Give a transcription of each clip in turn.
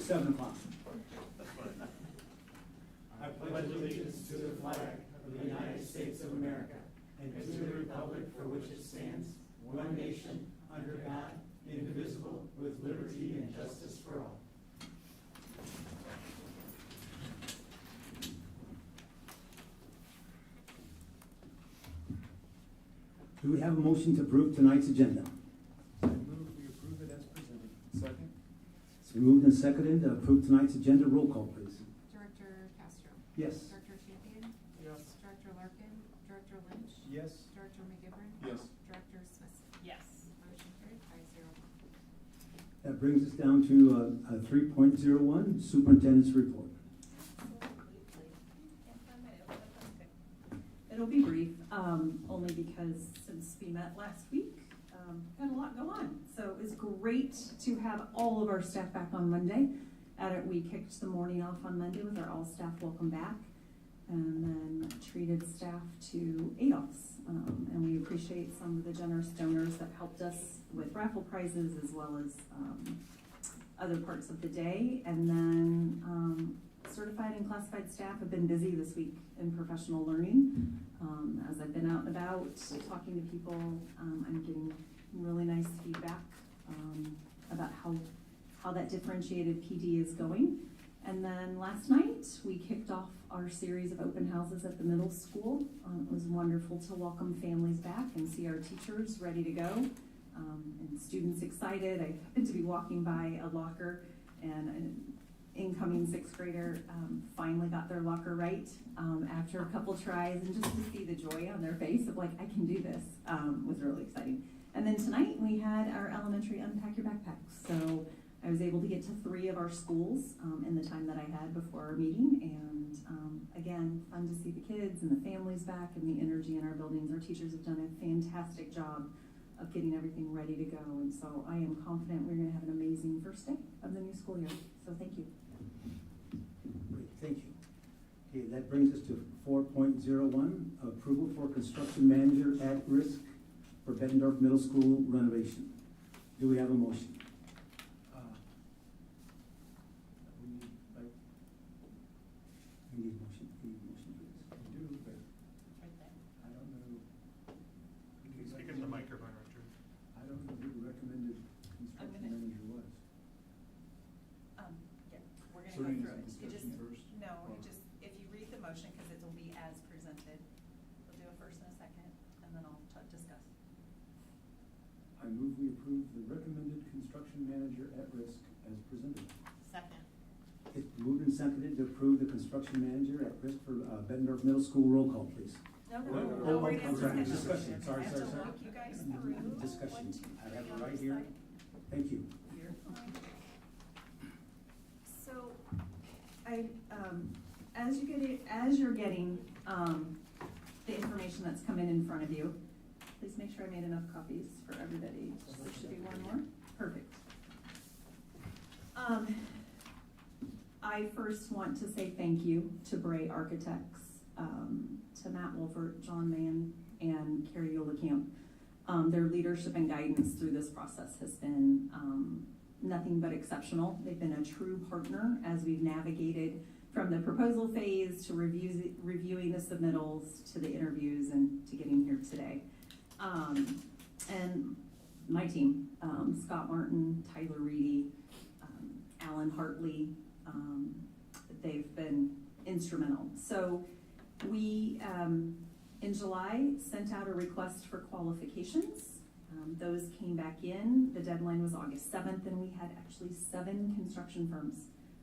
7 o'clock. I pledge allegiance to the flag of the United States of America and to the republic for which it stands, one nation, under God, indivisible, with liberty and justice for all. Do we have a motion to approve tonight's agenda? I move we approve it as presented. Second? It's been moved and seconded to approve tonight's agenda. Roll call, please. Director Castro. Yes. Director Champion. Yes. Director Larkin. Director Lynch. Yes. Director McGivern. Yes. Director Smith. Yes. Motion carried 5-0. That brings us down to 3.01, Superintendent's Report. It'll be brief, only because since we met last week, had a lot go on. So it's great to have all of our staff back on Monday. We kicked the morning off on Monday with our all-staff welcome back, and then treated staff to ADOS. And we appreciate some of the generous donors that helped us with raffle prizes as well as other parts of the day. And then certified and classified staff have been busy this week in professional learning. As I've been out and about talking to people, I'm getting really nice feedback about how that differentiated PD is going. And then last night, we kicked off our series of open houses at the middle school. It was wonderful to welcome families back and see our teachers ready to go, and students excited. I happened to be walking by a locker, and an incoming 6th grader finally got their locker right after a couple tries, and just to see the joy on their face of like, I can do this, was really exciting. And then tonight, we had our elementary unpack your backpacks. So I was able to get to 3 of our schools in the time that I had before our meeting, and again, fun to see the kids and the families back and the energy in our buildings. Our teachers have done a fantastic job of getting everything ready to go, and so I am confident we're going to have an amazing first day of the new school year. So thank you. Great, thank you. Okay, that brings us to 4.01, approval for construction manager at risk for Bettendorf Middle School renovation. Do we have a motion? We need a motion. We need a motion, please. We do, but Right there. I don't know. Speak in the microphone, Richard. I don't know who the recommended I'm construction gonna- manager was. Yeah, we're So gonna we go need through it. some discussion first? No, Or- you just, if you read the motion, because it will be as presented, we'll do a first and a second, and then I'll discuss. I move we approve the recommended construction manager at risk as presented. Second. It's moved and seconded to approve the construction manager at risk for Bettendorf Middle School. Roll call, please. No, Oh, we're I'm gonna sorry, discuss. discussion. Sorry, I have sorry, to sorry. walk you guys through. Discussion. 1, 2, I have 3 it on right this here. side. Thank you. You're fine. So, as you're getting, the information that's coming in front of you, please make sure I made enough copies for everybody. There should be one more. Perfect. I first want to say thank you to Bray Architects, to Matt Wolfert, John Mann, and Carrie Yolecamp. Their leadership and guidance through this process has been nothing but exceptional. They've been a true partner as we've navigated from the proposal phase to reviewing the submittals to the interviews and to getting here today. And my team, Scott Martin, Tyler Reedy, Alan Hartley, they've been instrumental. So we, in July, sent out a request for qualifications. Those came back in. The deadline was August 7th, and we had actually 7 construction firms.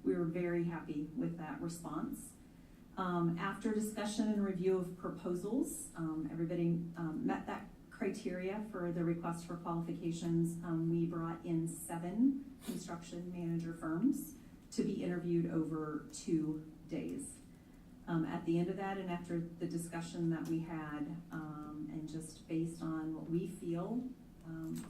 We were very happy with that response. After discussion and review of proposals, everybody met that criteria for the request for qualifications. We brought in 7 construction manager firms to be interviewed over 2 days. At the end of that, and after the discussion that we had, and just based on what we feel,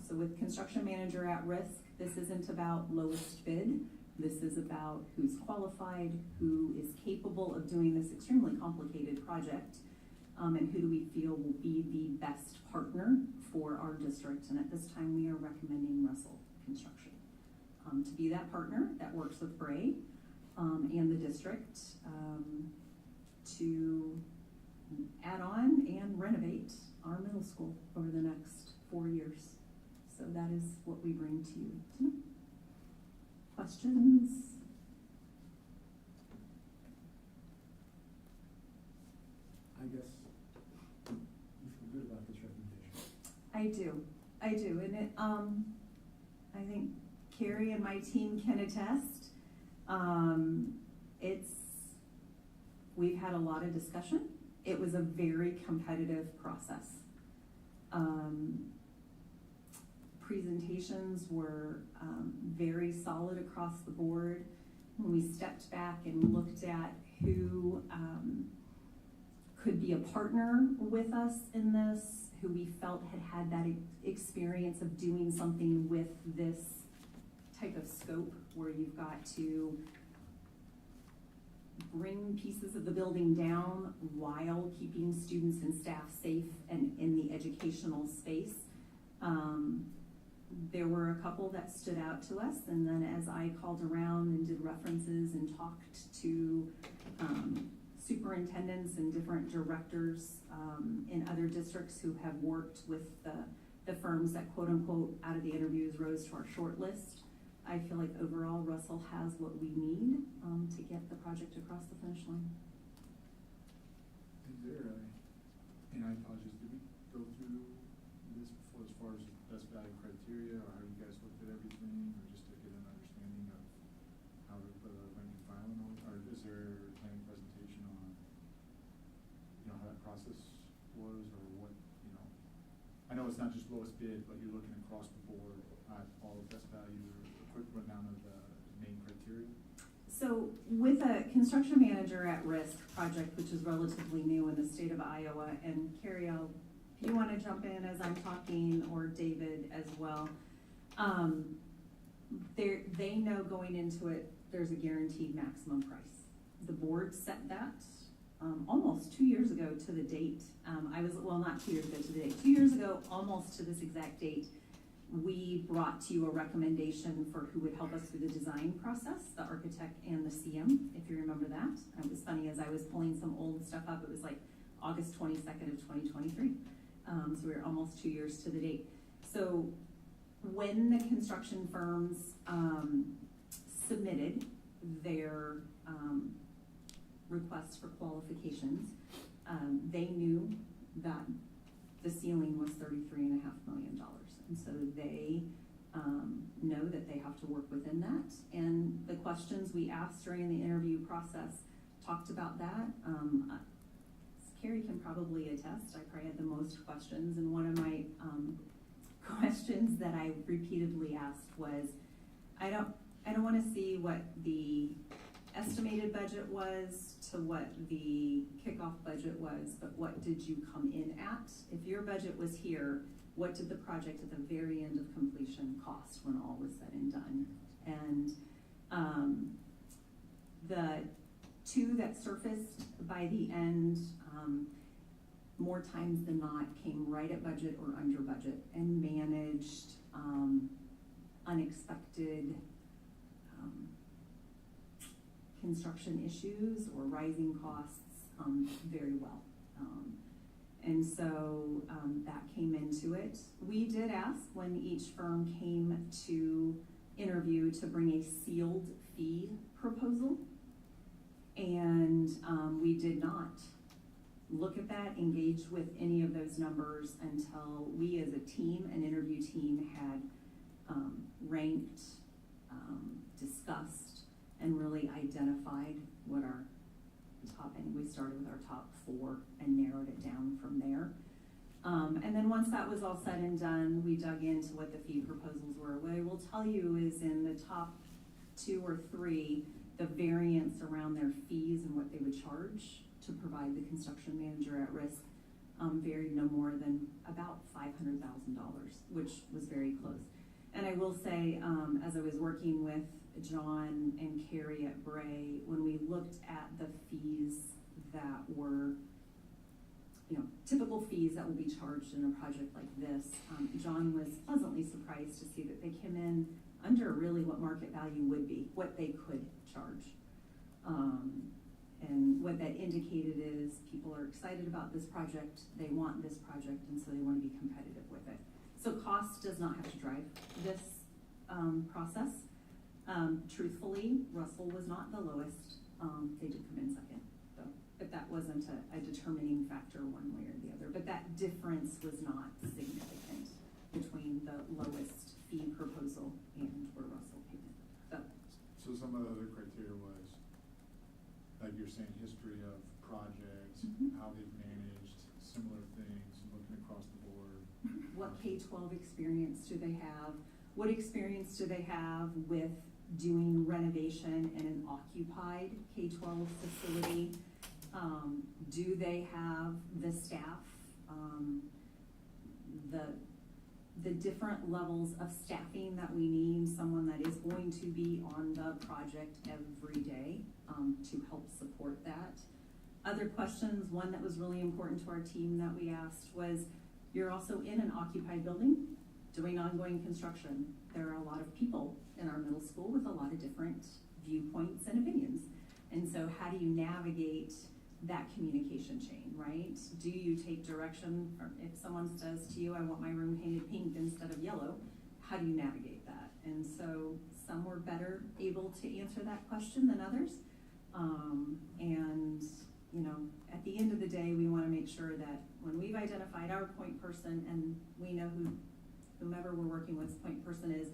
so with construction manager at risk, this isn't about lowest bid. This is about who's qualified, who is capable of doing this extremely complicated project, and who do we feel will be the best partner for our district. And at this time, we are recommending Russell Construction. to be that partner that works with Bray and the district to add on and renovate our middle school over the next 4 years. So that is what we bring to you tonight. Questions? I guess you feel good about this recommendation. I do, and it, I think Carrie and my team can attest. We've had a lot of discussion. It was a very competitive process. Presentations were very solid across the board. When we stepped back and looked at who could be a partner with us in this, who we felt had that experience of doing something with this type of scope where you've got to bring pieces of the building down while keeping students and staff safe and in the educational space. There were a couple that stood out to us, and then as I called around and did references and talked to superintendents and different directors in other districts who have worked with the firms that quote unquote out of the interviews rose to our short list, I feel like overall Russell has what we need to get the project across the finish line. Is there and I apologize, did we go through this before as far as best value criteria, or how you guys looked at everything, or just to get an understanding of how to put a rank and file and all, or is there a planning presentation on, how that process was, or what, I know it's not just lowest bid, but you're looking across the board at all of best value, or a quick rundown of the main criteria? So with a construction manager at risk project, which is relatively new in the state of Iowa, and Carrie, if you want to jump in as I'm talking, or David as well, they know going into it, there's a guaranteed maximum price. The board set that almost 2 years ago to the date. Not 2 years ago to the date. 2 years ago, almost to this exact date, we brought to you a recommendation for who would help us through the design process, the architect and the CM, if you remember that. It was funny, as I was pulling some old stuff up, it was like August 22nd of 2023. So we were almost 2 years to the date. So when the construction firms submitted their requests for qualifications, they knew that the ceiling was $33.5 million. And so they know that they have to work within that. And the questions we asked during the interview process talked about that. Carrie can probably attest, I probably had the most questions, and one of my questions that I repeatedly asked was, I don't want to see what the estimated budget was to what the kickoff budget was, but what did you come in at? If your budget was here, what did the project at the very end of completion cost when all was said and done? And the two that surfaced by the end, more times than not, came right at budget or under budget and managed unexpected construction issues or rising costs very well. And so that came into it. We did ask when each firm came to interview to bring a sealed fee proposal, and we did not look at that, engage with any of those numbers until we as a team, an interview team, had ranked, discussed, and really identified what our top, and we started with our top 4 and narrowed it down from there. And then once that was all said and done, we dug into what the fee proposals were. What I will tell you is in the top 2 or 3, the variance around their fees and what they would charge to provide the construction manager at risk varied no more than about $500,000, which was very close. And I will say, as I was working with John and Carrie at Bray, when we looked at the fees that were, typical fees that will be charged in a project like this, John was pleasantly surprised to see that they came in under really what market value would be, what they could charge. And what that indicated is people are excited about this project, they want this project, and so they want to be competitive with it. So cost does not have to drive this process. Truthfully, Russell was not the lowest. They did come in second, though, but that wasn't a determining factor one way or the other. But that difference was not significant between the lowest fee proposal and where Russell came in. So some of the other criteria was, like you're saying, history of projects, Mhm. how they've managed similar things, looking across the board. What K-12 experience do they have? What experience do they have with doing renovation in an occupied K-12 facility? Do they have the staff, the different levels of staffing that we need, someone that is going to be on the project every day to help support that? Other questions, one that was really important to our team that we asked was, you're also in an occupied building doing ongoing construction. There are a lot of people in our middle school with a lot of different viewpoints and opinions. And so how do you navigate that communication chain, right? Do you take direction from, if someone says to you, I want my room painted pink instead of yellow, how do you navigate that? And so some were better able to answer that question than others. And you know, at the end of the day, we want to make sure that when we've identified our point person and we know whomever we're working with point person is,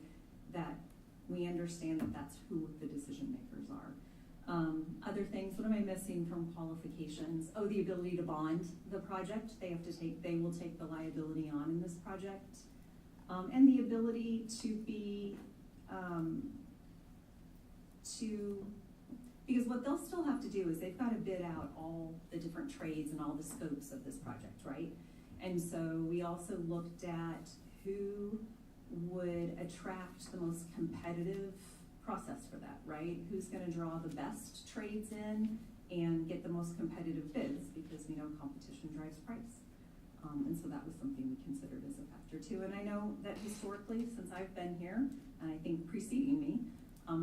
that we understand that that's who the decision makers are. Other things, what am I missing from qualifications? Oh, the ability to bond the project. They will take the liability on in this project. And the ability to be, because what they'll still have to do is they've got to bid out all the different trades and all the scopes of this project, right? And so we also looked at who would attract the most competitive process for that, right? Who's going to draw the best trades in and get the most competitive bids, because we know competition drives price. And so that was something we considered as a factor too. And I know that historically, since I've been here, and I think preceding me,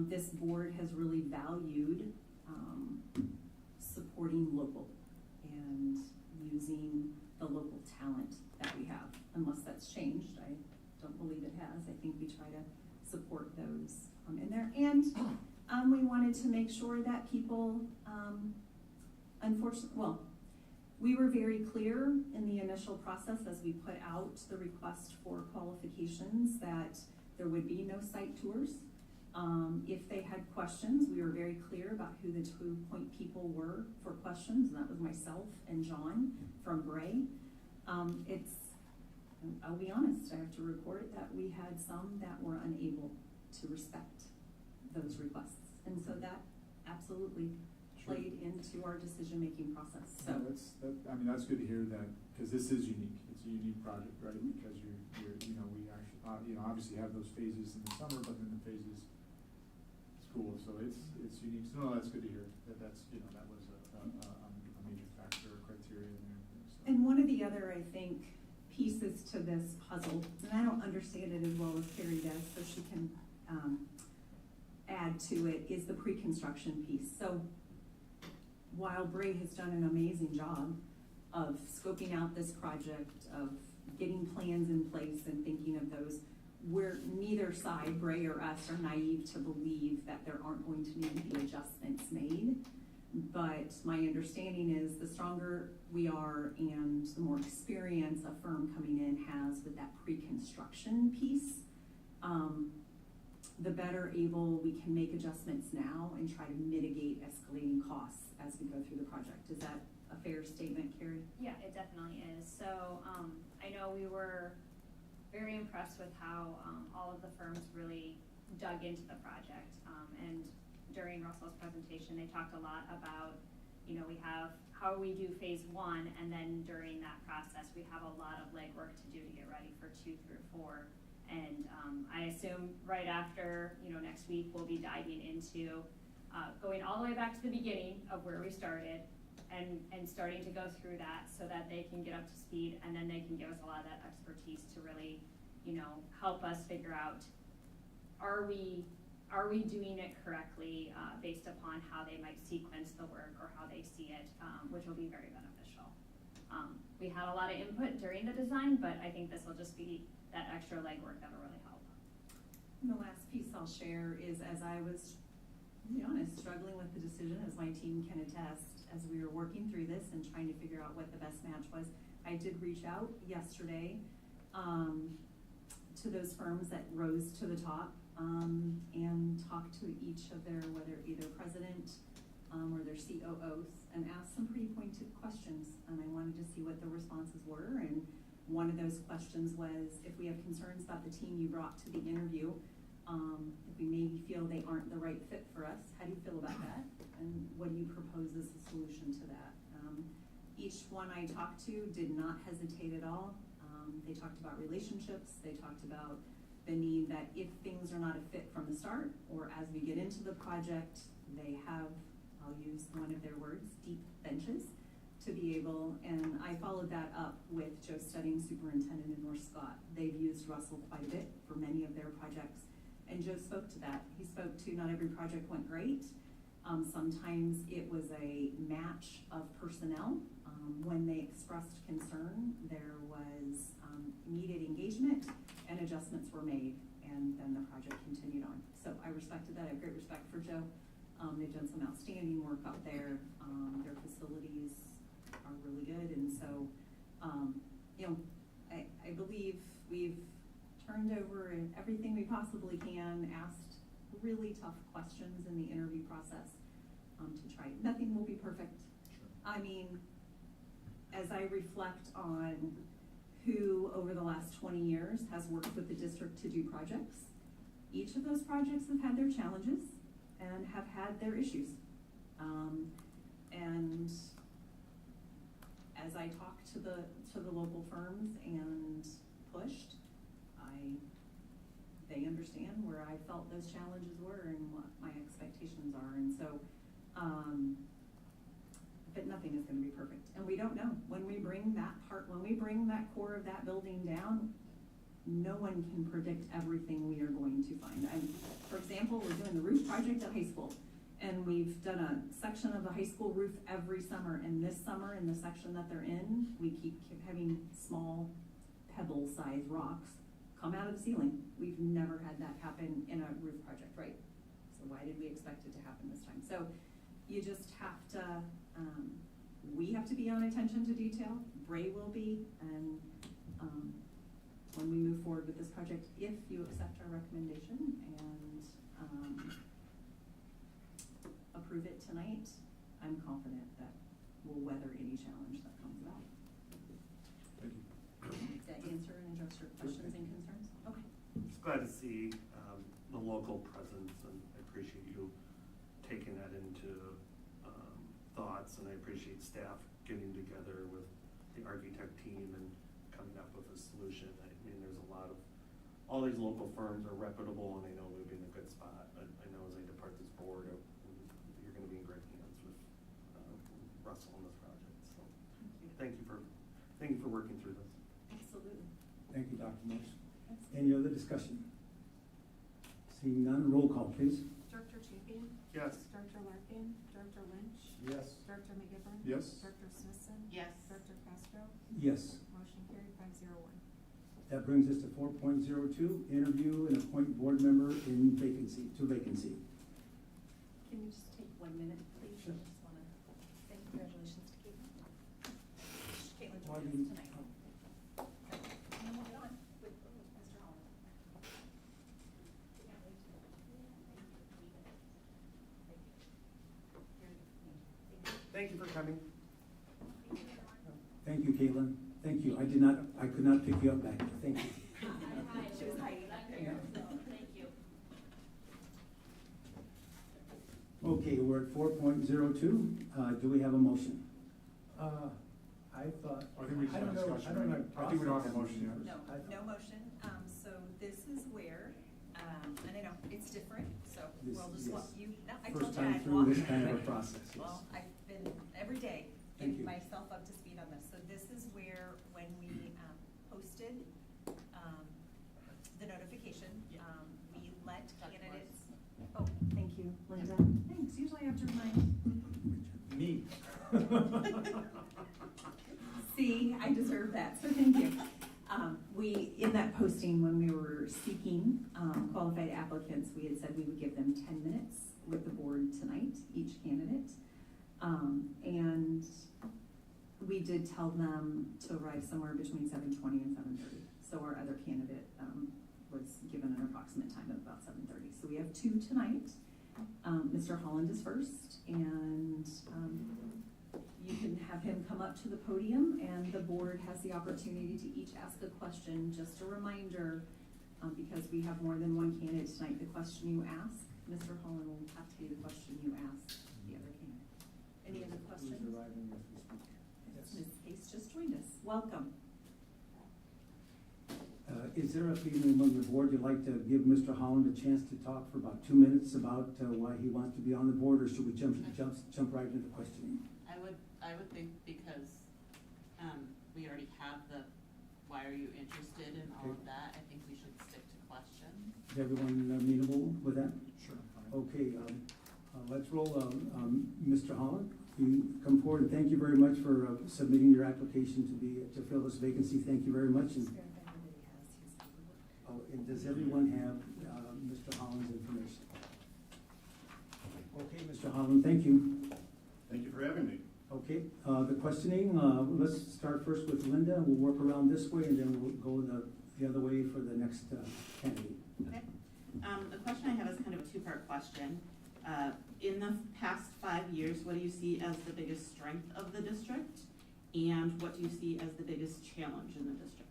this board has really valued supporting local and using the local talent that we have. Unless that's changed, I don't believe it has. I think we try to support those in there. And we wanted to make sure that people, we were very clear in the initial process as we put out the request for qualifications that there would be no site tours. If they had questions, we were very clear about who the 2 point people were for questions, and that was myself and John from Bray. I'll be honest, I have to report that we had some that were unable to respect those requests. And so that absolutely played into our decision-making process. So That's good to hear that, because this is unique. It's a unique project, right? Because we actually, obviously have those phases in the summer, but then the phases school, so it's unique. So no, that's good to hear. That was a major factor or criteria in there. So. And one of the other, I think, pieces to this puzzle, and I don't understand it as well as Carrie does, so she can add to it, is the pre-construction piece. So while Bray has done an amazing job of scoping out this project, of getting plans in place and thinking of those, where neither side, Bray or us, are naive to believe that there aren't going to need to be adjustments made. But my understanding is the stronger we are and the more experience a firm coming in has with that pre-construction piece, the better able we can make adjustments now and try to mitigate escalating costs as we go through the project. Is that a fair statement, Carrie? Yeah, it definitely is. So I know we were very impressed with how all of the firms really dug into the project. And during Russell's presentation, they talked a lot about, we have how we do phase 1, and then during that process, we have a lot of legwork to do to get ready for 2 through 4. And I assume right after, next week, we'll be diving into going all the way back to the beginning of where we started and starting to go through that so that they can get up to speed, and then they can give us a lot of that expertise to really, help us figure out are we doing it correctly, based upon how they might sequence the work or how they see it, which will be very beneficial. We had a lot of input during the design, but I think this will just be that extra legwork that'll really help. And the last piece I'll share is, as I was, to be honest, struggling with the decision, as my team can attest, as we were working through this and trying to figure out what the best match was, I did reach out yesterday to those firms that rose to the top and talk to each of their, whether either president or their COOs, and ask some pretty pointed questions. And I wanted to see what the responses were. And one of those questions was, if we have concerns about the team you brought to the interview, if we maybe feel they aren't the right fit for us, how do you feel about that? And what do you propose as a solution to that? Each one I talked to did not hesitate at all. They talked about relationships. They talked about the need that if things are not a fit from the start, or as we get into the project, they have, I'll use one of their words, deep benches to be able, and I followed that up with Joe Studding, superintendent in North Scott. They've used Russell quite a bit for many of their projects, and Joe spoke to that. He spoke to not every project went great. Sometimes it was a match of personnel. When they expressed concern, there was needed engagement and adjustments were made, and then the project continued on. So I respected that. I have great respect for Joe. They've done some outstanding work out there. Their facilities are really good, and so I believe we've turned over everything we possibly can, asked really tough questions in the interview process to try. Nothing will be perfect. Sure. I mean, as I reflect on who over the last 20 years has worked with the district to do projects, each of those projects have had their challenges and have had their issues. And as I talked to the local firms and pushed, they understand where I felt those challenges were and what my expectations are. And so, but nothing is going to be perfect. And we don't know. When we bring that core of that building down, no one can predict everything we are going to find. For example, we're doing the roof project at high school, and we've done a section of the high school roof every summer. And this summer, in the section that they're in, we keep having small pebble-sized rocks come out of the ceiling. We've never had that happen in a roof project, right? So why did we expect it to happen this time? So you just have to, we have to be on attention to detail. Bray will be, and when we move forward with this project, if you accept our recommendation and approve it tonight, I'm confident that we'll weather any challenge that comes about. Thank you. Does that answer and address your questions and concerns? Okay. It's glad to see the local presence, and I appreciate you taking that into thoughts, and I appreciate staff getting together with the architect team and coming up with a solution. I mean, there's a lot of, all these local firms are reputable, and I know we'll be in a good spot. I know as I depart this board, you're gonna be in great hands with Russell on this project, so. Thank you for working through this. Absolutely. Thank you, Dr. Morse. Any other discussion? Seeing none, roll call, please. Director Champion? Yes. Director Larkin? Director Lynch? Yes. Director McGivern? Yes. Director Smithson? Yes. Director Castro? Yes. Motion carried 501. That brings us to 4.02, interview and appoint board member in vacancy. Can you just take 1 minute, please? Sure. I just want to say congratulations to Caitlin. Caitlin Why joined do you- us tonight. And then we'll get on with Mr. Holland. Thank you for coming. Thank you, Caitlin. Thank you. I could not pick you up back there. Thank you. She was hiding back there. Thank you. Okay, we're at 4.02. Do we have a motion? I think we just have discussion. I think we don't have a motion yet. No motion. So this is where, and I know it's different, so we'll just walk you, no, I told First you time I'd through walk. this kind of a process, yes. Well, I've been every day Thank getting you. myself up to speed on this. So this is where, when we posted the notification, we let Linda. Thanks, usually I have to remind. Me. See, I deserve that, so thank you. In that posting, when we were seeking qualified applicants, we had said we would give them 10 minutes with the board tonight, each candidate. And we did tell them to arrive somewhere between 7:20 and 7:30. So our other candidate was given an approximate time of about 7:30. So we have 2 tonight. Mr. Holland is first, and you can have him come up to the podium, and the board has the opportunity to each ask a question. Just a reminder, because we have more than one candidate tonight, the question you ask, Mr. Holland will have to be the question you ask the other candidate. Any other questions? Who's arriving as we speak? Ms. Case just joined us. Welcome. Is there a feeling among the board you'd like to give Mr. Holland a chance to talk for about 2 minutes about why he wants to be on the board, or should we jump right into the questioning? I would think because, we already have the, why are you interested in all of that, I think we should stick to questions. Is everyone amenable with that? Sure. Fine. Okay, let's roll. Mr. Holland, you come forward, and thank you very much for submitting your application to fill this vacancy. Thank you very much. And does everyone have Mr. Holland's information? Okay, Mr. Holland, thank you. Thank you for having me. Okay, the questioning, let's start first with Linda. We'll work around this way, and then we'll go the other way for the next candidate. Okay. The question I have is kind of a two-part question. In the past 5 years, what do you see as the biggest strength of the district? And what do you see as the biggest challenge in the district?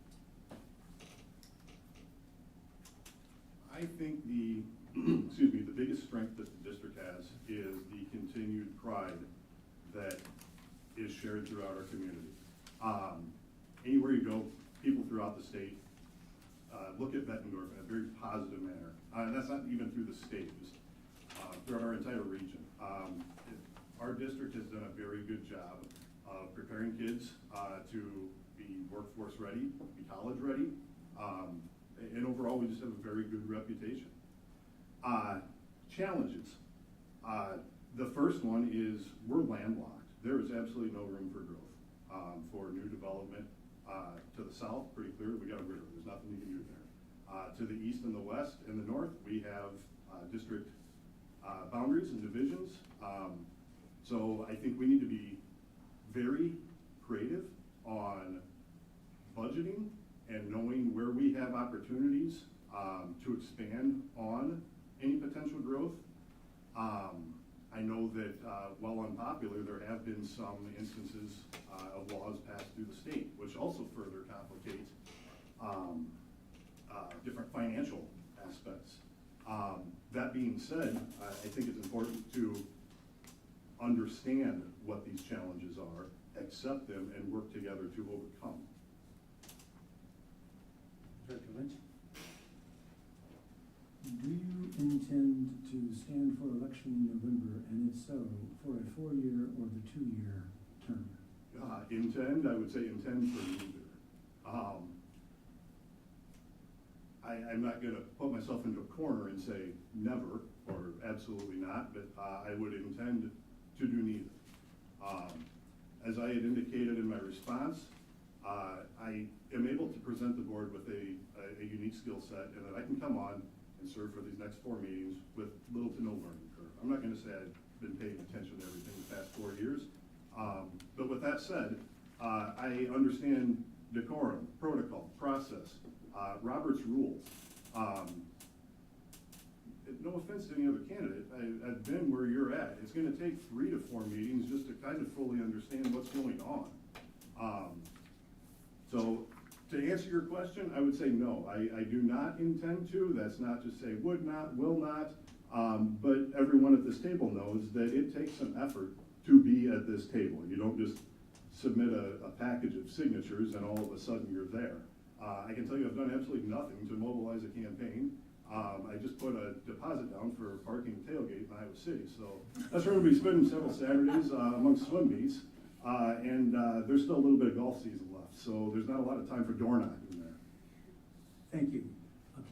I think the, excuse me, the biggest strength that the district has is the continued pride that is shared throughout our community. Anywhere you go, people throughout the state look at Bettendorf in a very positive manner. And that's not even through the state, just throughout our entire region. Our district has done a very good job of preparing kids to be workforce ready, be college ready. And overall, we just have a very good reputation. Challenges. The first one is we're landlocked. There is absolutely no room for growth for new development. To the south, pretty clear, we got a river. There's nothing you can do there. To the east and the west and the north, we have district boundaries and divisions. So I think we need to be very creative on budgeting and knowing where we have opportunities to expand on any potential growth. I know that while unpopular, there have been some instances of laws passed through the state, which also further complicate different financial aspects. That being said, I think it's important to understand what these challenges are, accept them, and work together to overcome. Director Lynch? Do you intend to stand for election in November, and if so, for a 4-year or the 2-year term? Intend, I would say intend for neither. I'm not gonna put myself into a corner and say never, or absolutely not, but I would intend to do neither. As I had indicated in my response, I am able to present the board with a unique skill set, and that I can come on and serve for these next 4 meetings with little to no learning curve. I'm not gonna say I've been paying attention to everything the past 4 years, but with that said, I understand decorum, protocol, process, Robert's rules. No offense to any other candidate, I've been where you're at. It's gonna take 3 to 4 meetings just to kind of fully understand what's going on. So to answer your question, I would say no. I do not intend to. That's not to say would not, will not. But everyone at this table knows that it takes some effort to be at this table. You don't just submit a package of signatures and all of a sudden you're there. I can tell you I've done absolutely nothing to mobilize a campaign. I just put a deposit down for a parking tailgate in Iowa City. So that's where we'll be spending several Saturdays amongst swim meets. And there's still a little bit of golf season left. So there's not a lot of time for door knocking there. Thank you.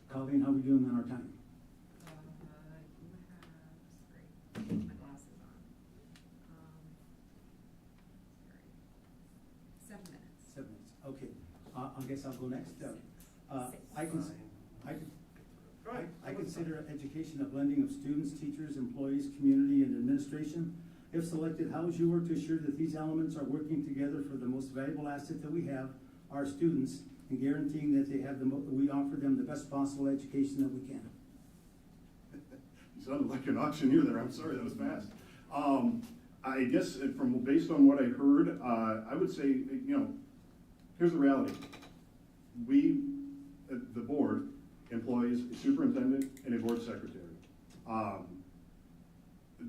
Colleen, how are we doing on our time? guess I'll go next. I consider education a blending of students, teachers, employees, community, and administration. If selected, how is you work to ensure that these elements are working together for the most valuable asset that we have, our students, and guaranteeing that they have we offer them the best possible education that we can? You sounded like an auctioneer there. I'm sorry, that was fast. I guess based on what I heard, I would say, here's the reality. We, the board, employs a superintendent and a board secretary.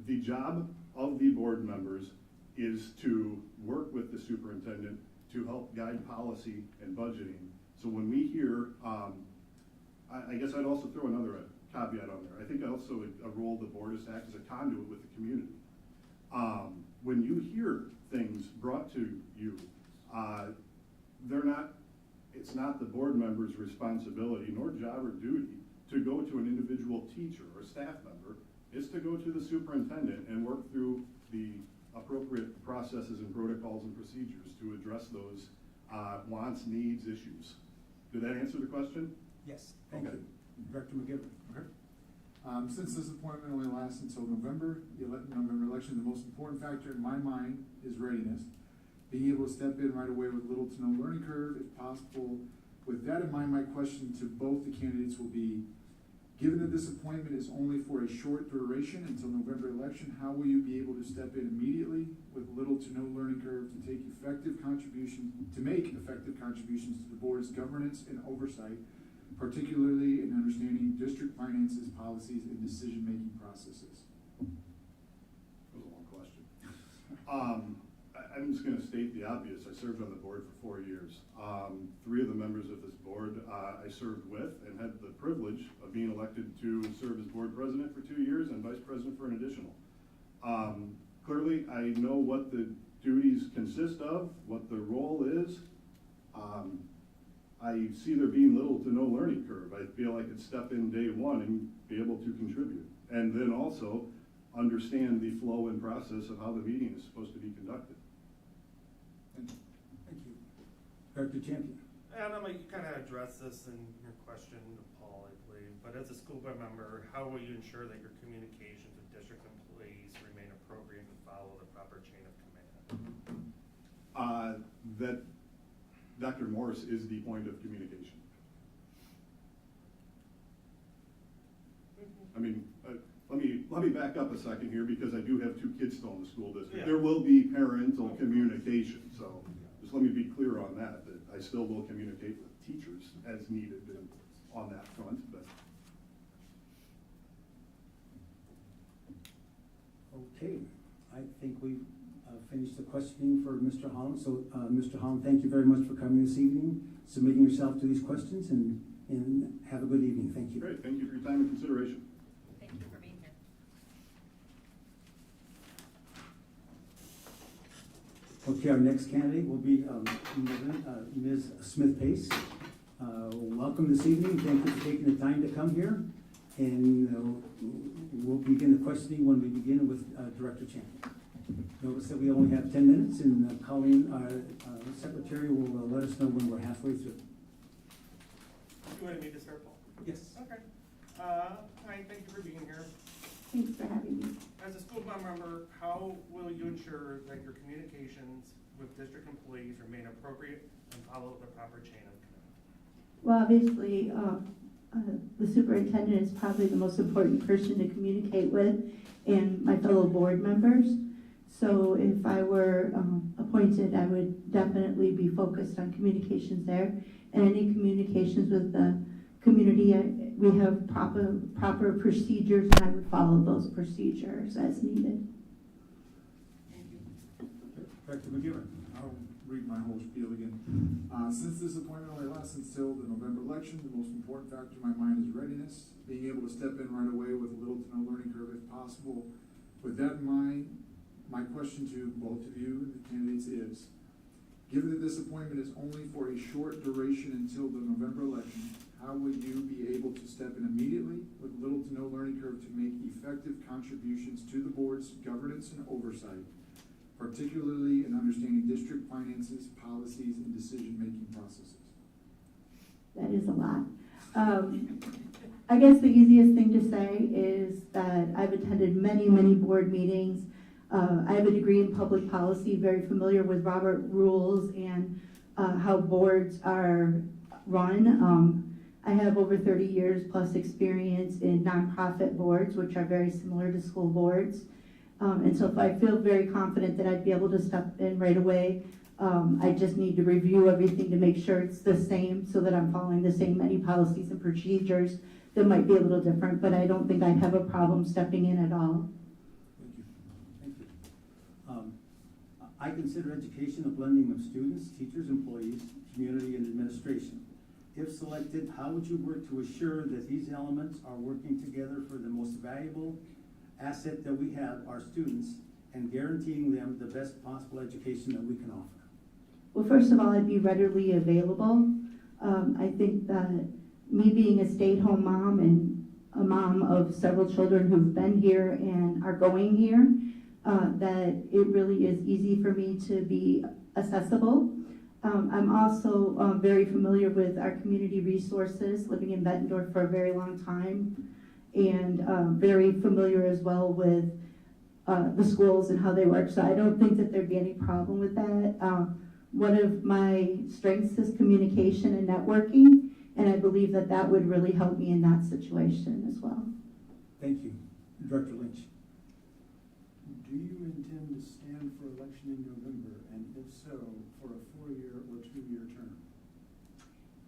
The job of the board members is to work with the superintendent to help guide policy and budgeting. So when we hear, I guess I'd also throw another caveat on there. I think also a role of the board is to act as a conduit with the community. When you hear things brought to you, it's not the board member's responsibility nor job or duty to go to an individual teacher or staff member. It's to go to the superintendent and work through the appropriate processes and protocols and procedures to address those wants, needs, issues. Did that answer the question? Yes, thank Okay. you. Director McGivern. Okay. Since this appointment only lasts until November, the November election, the most important factor in my mind is readiness. Being able to step in right away with little to no learning curve, if possible. With that in mind, my question to both the candidates will be, given that this appointment is only for a short duration until November election, how will you be able to step in immediately with little to no learning curve to make effective contributions to the board's governance and oversight, particularly in understanding district finances, policies, and decision-making processes? That was a long question. I'm just going to state the obvious. I served on the board for 4 years. 3 of the members of this board I served with and had the privilege of being elected to serve as board president for 2 years and vice president for an additional. Clearly, I know what the duties consist of, what the role is. I see there being little to no learning curve. I feel I could step in day one and be able to contribute. And then also understand the flow and process of how the meeting is supposed to be conducted. Thank you. Director Champion. Adam, you kind of addressed this in your question to Paul, I believe, but as a school board member, how will you ensure that your communications with district employees remain appropriate and follow the proper chain of command? That Dr. Morris is the point of communication. I mean, let me back up a second here because I do have 2 kids still in the school district. Yeah. There will be parental communication, so just let me be clear on that I still will communicate with teachers as needed on that front. But Okay, I think we've finished the questioning for Mr. Holland. So, Mr. Holland, thank you very much for coming this evening, submitting yourself to these questions, and have a good evening. Thank you. great, thank you for your time and consideration. Thank you for being here. Okay, our next candidate will be Ms. Smith-Pace. Welcome this evening. Thank you for taking the time to come here. And we'll begin the questioning when we begin with Director Champion. Notice that we only have 10 minutes, and Colleen, our secretary, will let us know when we're halfway through. You wanted me to start, Paul? Yes. Okay. Hi, thank you for being here. Thanks for having me. As a school board member, how will you ensure that your communications with district employees remain appropriate and follow the proper chain of command? Well, obviously, the superintendent is probably the most important person to communicate with, and my fellow board members. So if I were appointed, I would definitely be focused on communications there. And any communications with the community, we have proper procedures, and I would follow those procedures as needed. Thank you. Director McGivern. I'll read my whole spiel again. Since this appointment only lasts until the November election, the most important factor in my mind is readiness. Being able to step in right away with little to no learning curve if possible. With that in mind, my question to both of you, the candidates, is, given that this appointment is only for a short duration until the November election, how will you be able to step in immediately with little to no learning curve to make effective contributions to the board's governance and oversight, particularly in understanding district finances, policies, and decision-making processes? That is a lot. I guess the easiest thing to say is that I've attended many, many board meetings. I have a degree in public policy, very familiar with Robert rules and how boards are run. I have over 30 years plus experience in nonprofit boards, which are very similar to school boards. And so if I feel very confident that I'd be able to step in right away, I just need to review everything to make sure it's the same so that I'm following the same many policies and procedures that might be a little different, but I don't think I'd have a problem stepping in at all. Thank you. Thank you. I consider education a blending of students, teachers, employees, community, and administration. If selected, how would you work to assure that these elements are working together for the most valuable asset that we have, our students, and guaranteeing them the best possible education that we can offer? Well, first of all, I'd be readily available. I think that me being a stay-at-home mom and a mom of several children who've been here and are going here, that it really is easy for me to be accessible. I'm also very familiar with our community resources, living in Bettendorf for a very long time, and very familiar as well with the schools and how they work. So I don't think that there'd be any problem with that. One of my strengths is communication and networking, and I believe that that would really help me in that situation as well. Thank you. Director Lynch. Do you intend to stand for election in November, and if so, for a 4-year or 2-year term?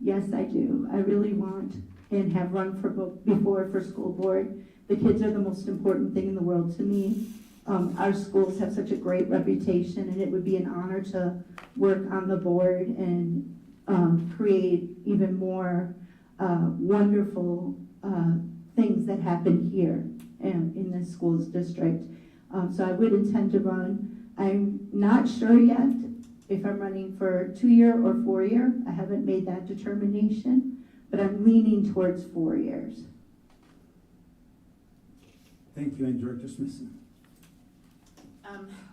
Yes, I do. I really want and have run for before for school board. The kids are the most important thing in the world to me. Our schools have such a great reputation, and it would be an honor to work on the board and create even more wonderful things that happen here in the schools district. So I would intend to run. I'm not sure yet if I'm running for 2-year or 4-year. I haven't made that determination, but I'm leaning towards 4 years. Thank you, and Director Smithson.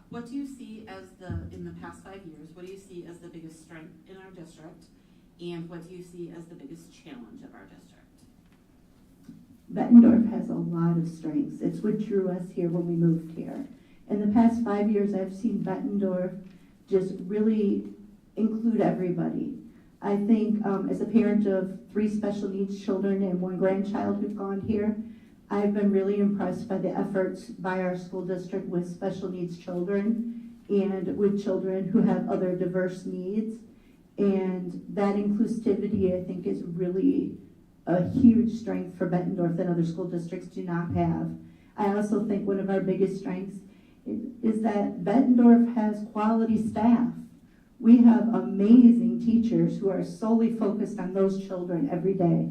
What do you see as in the past 5 years, what do you see as the biggest strength in our district? And what do you see as the biggest challenge of our district? Bettendorf has a lot of strengths. It's what drew us here when we moved here. In the past 5 years, I've seen Bettendorf just really include everybody. I think as a parent of 3 special needs children and 1 grandchild who've gone here, I've been really impressed by the efforts by our school district with special needs children and with children who have other diverse needs. And that inclusivity, I think, is really a huge strength for Bettendorf that other school districts do not have. I also think one of our biggest strengths is that Bettendorf has quality staff. We have amazing teachers who are solely focused on those children every day.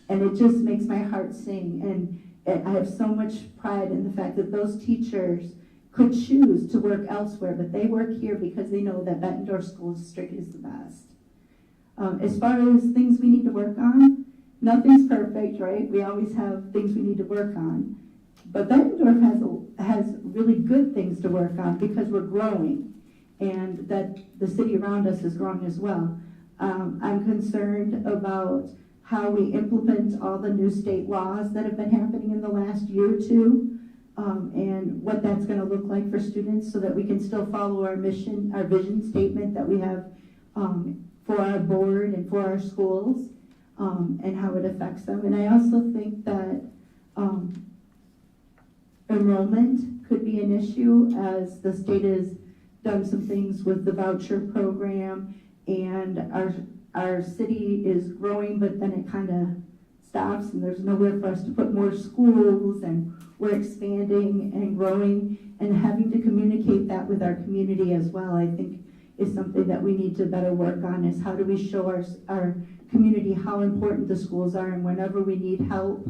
And it just makes my heart sing. And I have so much pride in the fact that those teachers could choose to work elsewhere, but they work here because they know that Bettendorf School District is the best. As far as things we need to work on, nothing's perfect, right? We always have things we need to work on. But Bettendorf has really good things to work on because we're growing, and that the city around us is growing as well. I'm concerned about how we implement all the new state laws that have been happening in the last year or two, and what that's going to look like for students so that we can still follow our mission, our vision statement that we have for our board and for our schools, and how it affects them. And I also think that enrollment could be an issue, as the state has done some things with the voucher program, and our city is growing, but then it kind of stops, and there's nowhere for us to put more schools, and we're expanding and growing, and having to communicate that with our community as well, I think is something that we need to better work on, is how do we show our community how important the schools are, and whenever we need help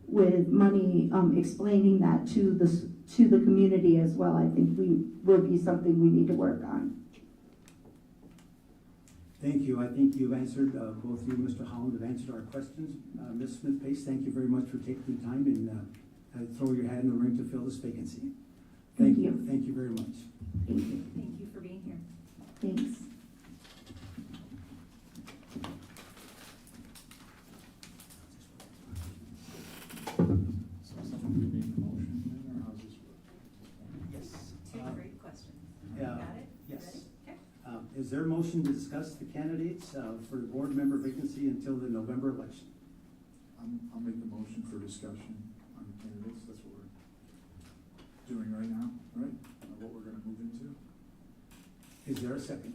with money, explaining that to the community as well, I think will be something we need to work on. Thank you. I think you've answered, both you and Mr. Holland have answered our questions. Ms. Smith-Pace, thank you very much for taking the time and throw your hat in the ring to fill this vacancy. Thank you. Thank you very much. Thank you. Thank you for being here. Thanks. Is there a motion to discuss the candidates for the board member vacancy until the November election? I'll make the motion for discussion on the candidates, that's what we're doing right now, right? What we're gonna move into, Is there a second?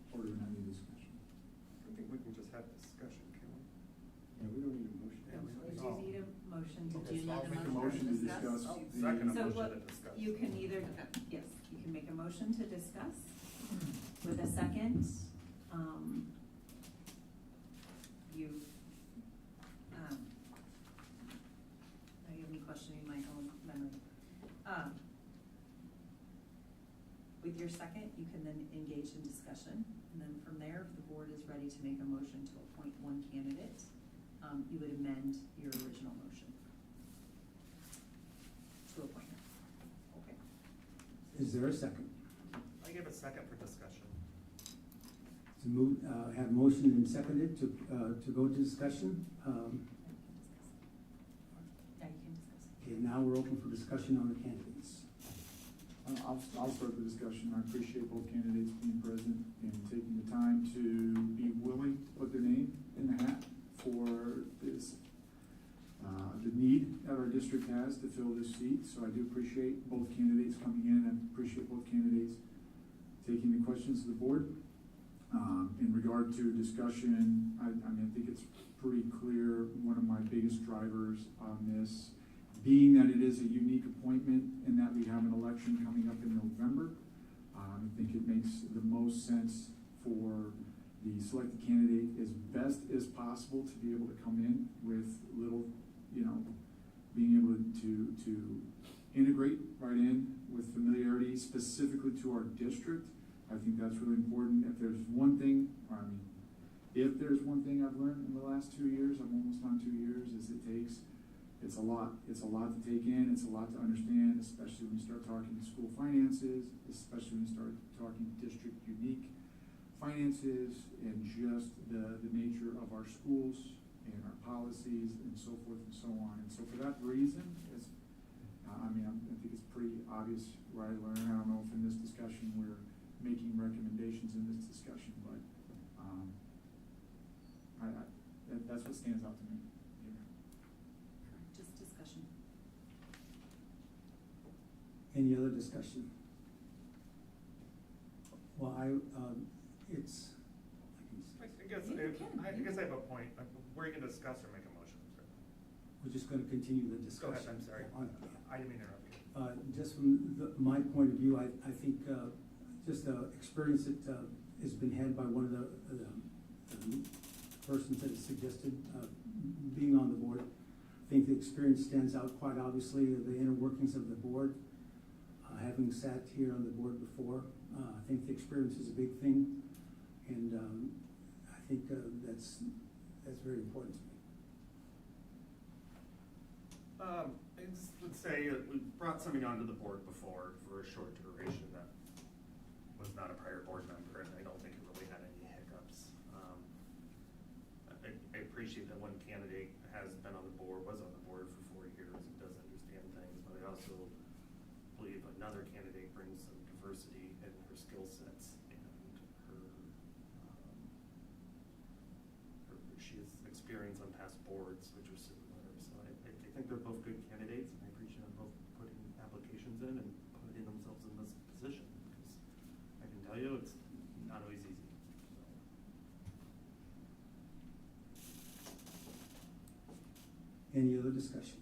or do we not need discussion? I think we can just have discussion, can we? Yeah, we don't need a motion. We do need a motion to Do you need I'll a make a motion motion to to discuss? discuss the. Second So motion what, to discuss. you can either, yes, you can make a motion to discuss with a second. You, now you have me questioning my own memory. With your second, you can then engage in discussion, and then from there, if the board is ready to make a motion to appoint one candidate, you would amend your original motion to appoint her. Okay. Is there a second? I give a second for discussion. To move, have motion and seconded to go to discussion. Yeah, you can discuss. Okay, now we're open for discussion on the candidates. I'll start the discussion. I appreciate both candidates being present and taking the time to be willing to put their name in the hat for this, the need that our district has to fill this seat. So I do appreciate both candidates coming in. I appreciate both candidates taking the questions to the board. In regard to discussion, I mean, I think it's pretty clear, one of my biggest drivers on this being that it is a unique appointment and that we have an election coming up in November. I think it makes the most sense for the selected candidate as best as possible to be able to come in with little, being able to integrate right in with familiarity specifically to our district. I think that's really important. If there's one thing I've learned in the last 2 years, I'm almost on 2 years, is it's a lot to take in, it's a lot to understand, especially when you start talking school finances, especially when you start talking district unique finances, and just the nature of our schools and our policies and so forth and so on. And so for that reason, I think it's pretty obvious where I learned. I don't know if in this discussion we're making recommendations in this discussion, but that's what stands out to me. Just discussion. Any other discussion? Well, I guess I have a point. We're gonna discuss or make a motion. we're just gonna continue the Go discussion. ahead, I'm sorry. I didn't mean to interrupt you. Just from my point of view, I think just the experience that has been had by one of the persons that has suggested being on the board. I think the experience stands out quite obviously, the inner workings of the board. Having sat here on the board before, I think the experience is a big thing, and I think that's very important to me. Let's say we brought somebody onto the board before for a short duration that was not a prior board member, and I don't think it really had any hiccups. I appreciate that one candidate has been on the board, was on the board for 4 years, and does understand things, but I also believe another candidate brings some diversity in her skill sets and she has experience on past boards, which are similar. So I think they're both good candidates, and I appreciate them both putting applications in and putting themselves in this position, because I can tell you it's not always easy. Any other discussion?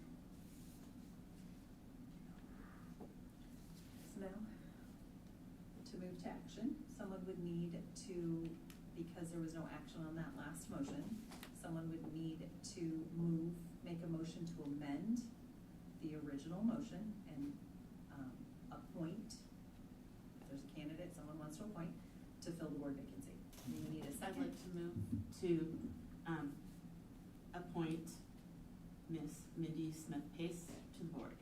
So now, to move to action, someone would need to, because there was no action on that last motion, someone would need to make a motion to amend the original motion and appoint, if there's a candidate someone wants to appoint, to fill the board vacancy. We need a I'd second. like to move to appoint Miss Mindy Smith-Pace to the board.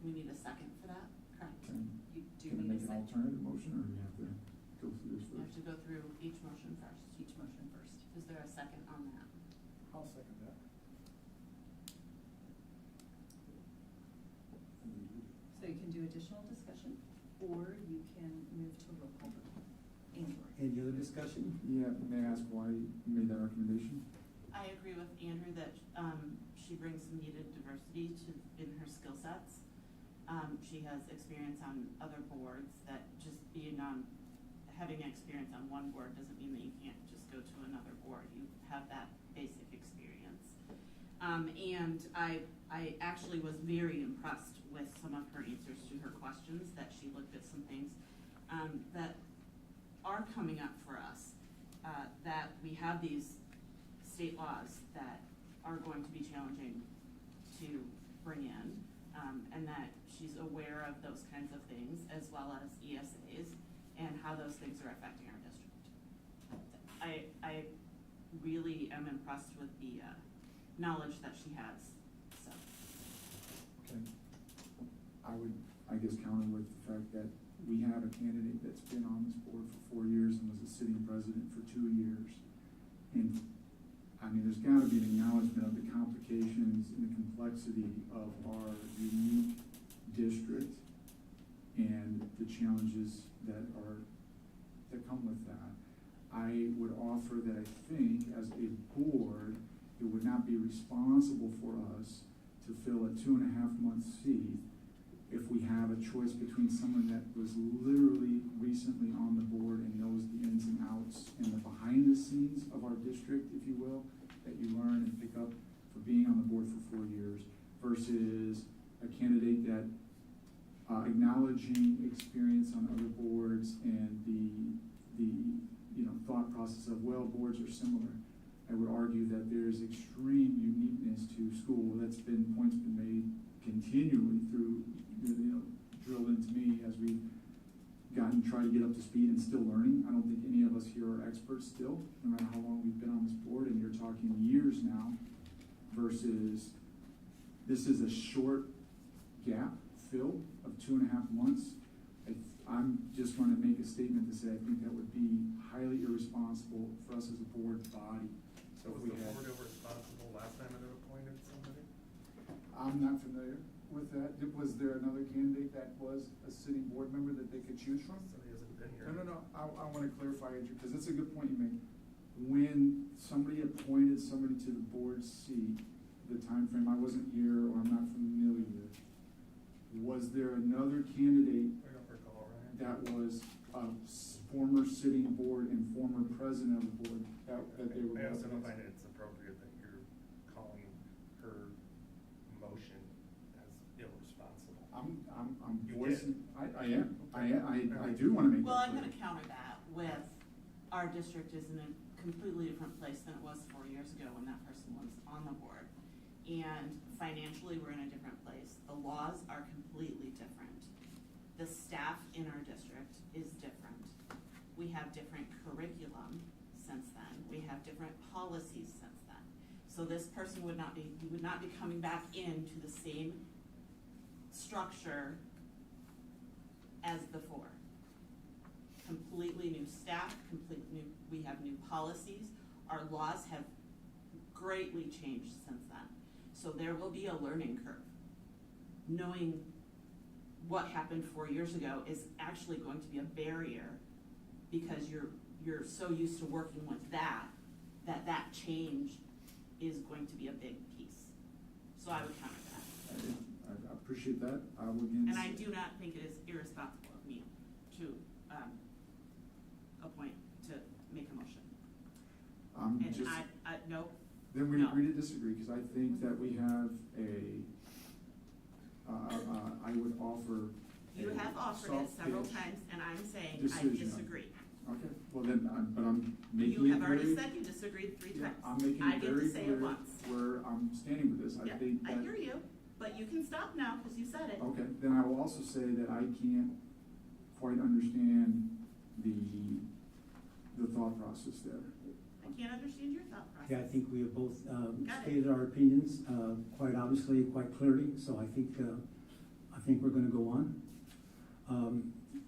We need a second for that, correct? You do Can I need a make an second. alternative motion, or do we have to go through this You have first? to go through each motion first. Each motion first. Is there a second on that? I'll second that. So you can do additional discussion. or you can move to roll call vote. Andrew? Any other discussion? Yeah, may I ask why you made that recommendation? I agree with Andrew that she brings some needed diversity in her skill sets. She has experience on other boards that just having experience on one board doesn't mean that you can't just go to another board. You have that basic experience. And I actually was very impressed with some of her answers to her questions, that she looked at some things that are coming up for us, that we have these state laws that are going to be challenging to bring in, and that she's aware of those kinds of things, as well as ESAs, and how those things are affecting our district. I really am impressed with the knowledge that she has, so. Okay. I would, I guess, counter with the fact that we have a candidate that's been on this board for 4 years and was a sitting president for 2 years. And, I mean, there's gotta be an acknowledgement of the complications and the complexity of our unique district and the challenges that come with that. I would offer that I think, as a board, it would not be responsible for us to fill a 2.5-month seat if we have a choice between someone that was literally recently on the board and knows the ins and outs and the behind the scenes of our district, if you will, that you learn and pick up for being on the board for 4 years, versus a candidate that acknowledging experience on other boards and the thought process of, well, boards are similar. I would argue that there's extreme uniqueness to school. Points been made continually through, drilled into me as we've tried to get up to speed and still learning. I don't think any of us here are experts still, no matter how long we've been on this board, and you're talking years now, versus this is a short gap fill of 2.5 months. I'm just going to make a statement to say I think that would be highly irresponsible for us as a board body. So was the board responsible last time it appointed somebody? I'm not familiar with that. Was there another candidate that was a sitting board member that they could choose from? Somebody hasn't been here. No. I want to clarify, Andrew, because it's a good point you make. When somebody appointed somebody to the board seat, the time frame, I wasn't here or I'm not familiar. Was there another candidate I don't recall, right? that was a former sitting board and former president of the board that they were? I also don't find it's appropriate that you're calling her motion as irresponsible. I'm You voicing. did. I am. I do want to make Well, that I'm clear. gonna counter that with, our district is in a completely different place than it was 4 years ago when that person was on the board. And financially, we're in a different place. The laws are completely different. The staff in our district is different. We have different curriculum since then. We have different policies since then. So this person would not be coming back into the same structure as before. Completely new staff, we have new policies. Our laws have greatly changed since then. So there will be a learning curve. Knowing what happened 4 years ago is actually going to be a barrier, because you're so used to working with that change is going to be a big piece. So I would counter that. I appreciate that. And I do not think it is irresponsible of me to make a motion. And just, no. then we no. agree to disagree, because I think that we have I would offer. You have offered it soft several pitch times, and I'm saying I decision. disagree. Okay, well then, but I'm making it You have already very- said you disagreed 3 Yeah, times. I'm making I it get to very say clear it once. where I'm standing with this. I Yeah, think that. I hear you, but you can stop now because you said it. Okay, then I will also say that I can't quite understand the thought process there. I can't understand your thought process. Okay, I think we have both Got it. stated our opinions quite obviously, quite clearly, so I think we're gonna go on.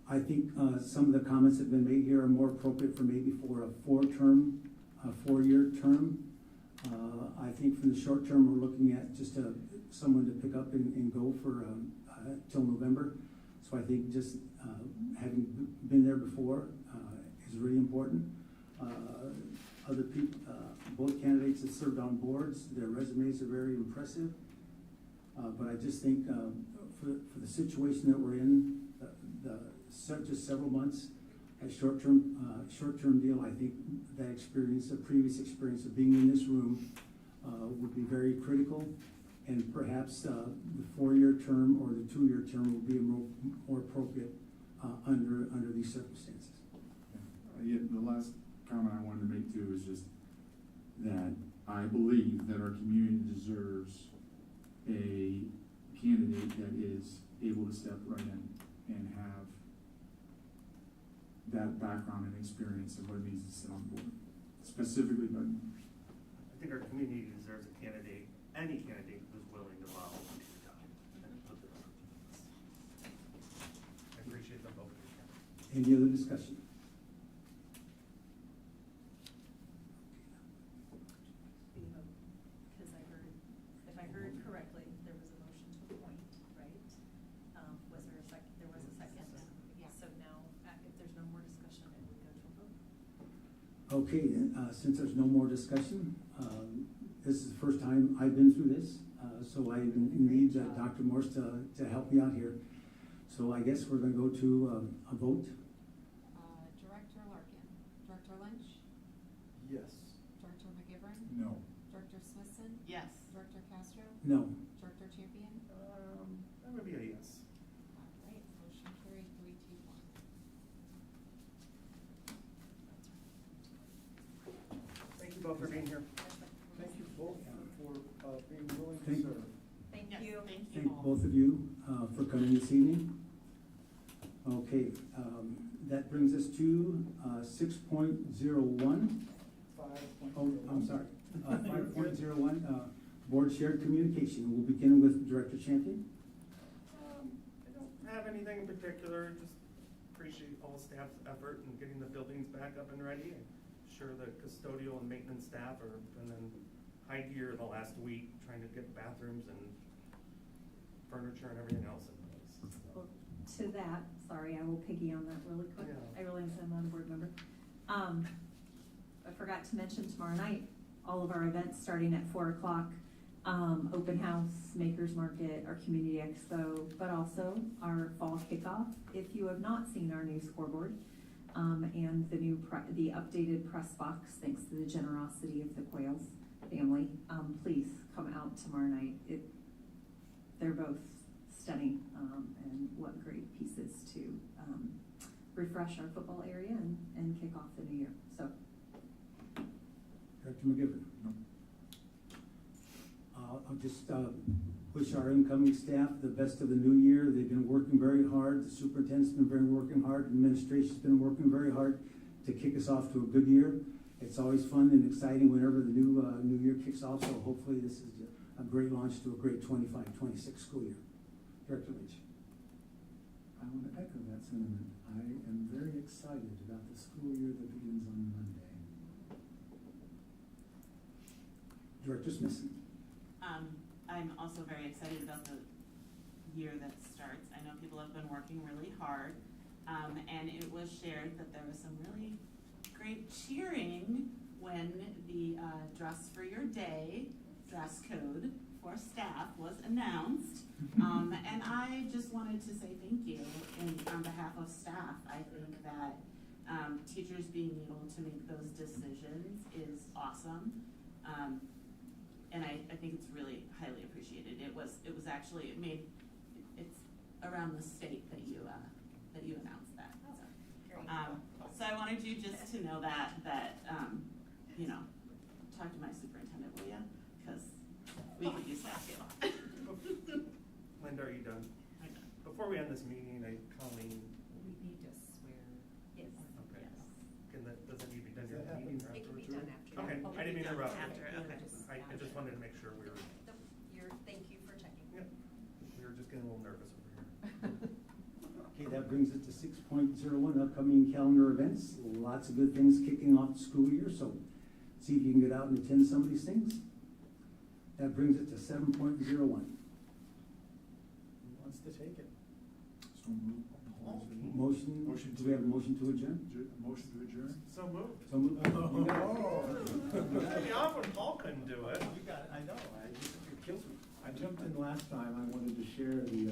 I think some of the comments that have been made here are more appropriate for maybe for a 4-year term. I think from the short term, we're looking at just someone to pick up and go for till November. So I think just having been there before is really important. Other people, both candidates have served on boards, their resumes are very impressive. But I just think for the situation that we're in, just several months, a short-term deal, I think that experience, the previous experience of being in this room would be very critical. And perhaps the 4-year term or the 2-year term will be more appropriate under these circumstances. Yeah, the last comment I wanted to make too is just that I believe that our community deserves a candidate that is able to step right in and have that background and experience of what it means to sit on board, specifically Bettendorf. I think our community deserves a candidate, any candidate who's willing to volunteer time. I appreciate the vote. Any other discussion? Because I heard, if I heard correctly, there was a motion to appoint, right? Was there a second? There was a second? Yeah. So now, if there's no more discussion, it would go to a vote. Okay, then, since there's no more discussion, this is the first time I've been through this, so I need Dr. Morse to help me out here. So I guess we're gonna go to a vote. Director Larkin, Director Lynch, Yes. Director McGivern, No. Director Smithson, Yes. Director Castro, No. Director Champion. That would be a yes. All right, motion carried 3-1. Thank you both for being here. Thank you both for being willing to Thank- serve. Thank Yes, you. Thank you Thank all. both of you for coming this evening. Okay, that brings us to 6.01. 5.01. Oh, I'm sorry, 5.01, board shared communication. We'll begin with Director Champion. I don't have anything in particular, just appreciate all staff's effort in getting the buildings back up and ready. I'm sure the custodial and maintenance staff are been in high gear the last week, trying to get bathrooms and furniture and everything else in place. Well, to that, sorry, I will piggy on that really quick. Yeah. I realize I'm not a board member. I forgot to mention tomorrow night, all of our events starting at 4 o'clock. Open house, makers market, our community expo, but also our fall kickoff. If you have not seen our new scoreboard, and the updated press box, thanks to the generosity of the Quails family, please come out tomorrow night. They're both stunning, and what great pieces to refresh our football area and kick off the new year. So, Director McGivern. No. I'll just wish our incoming staff the best of the new year. They've been working very hard. The superintendent's been working hard. Administration's been working very hard to kick us off to a good year. It's always fun and exciting whenever the new year kicks off. So hopefully this is a great launch to a great 25-26 school year. Director Lynch. I want to echo that sentiment. I am very excited about the school year that begins on Monday. Director Smithson. I'm also very excited about the year that starts. I know people have been working really hard, and it was shared that there was some really great cheering when the dress for your day dress code for staff was announced. And I just wanted to say thank you on behalf of staff. I think that teachers being able to make those decisions is awesome. And I think it's really highly appreciated. It was actually, it's around the state that you announced that. So I wanted you just to know that, talk to my superintendent, will ya? Because we could use that too. Linda, are you done? I'm done. Before we end this meeting, Colleen, We need to swear. Yes. okay. Yes. Does it need to be done Does that during the meeting? happen? or It can be afterwards? done after. Okay, Yeah. I didn't mean to interrupt. After, okay. I just wanted to make sure we were, Thank you for checking. yep, we were just getting a little nervous over here. Okay, that brings us to 6.01, upcoming calendar events. Lots of good things kicking off the school year, so see if you can get out and attend some of these things. That brings it to 7.01. Who wants to take it? So moved. Motion, do we have a motion to adjourn? Motion to adjourn? So moved. So moved. You got it. Cut me off when Paul couldn't do it. You got it, I know, It kills me. I jumped in last time, I wanted to share the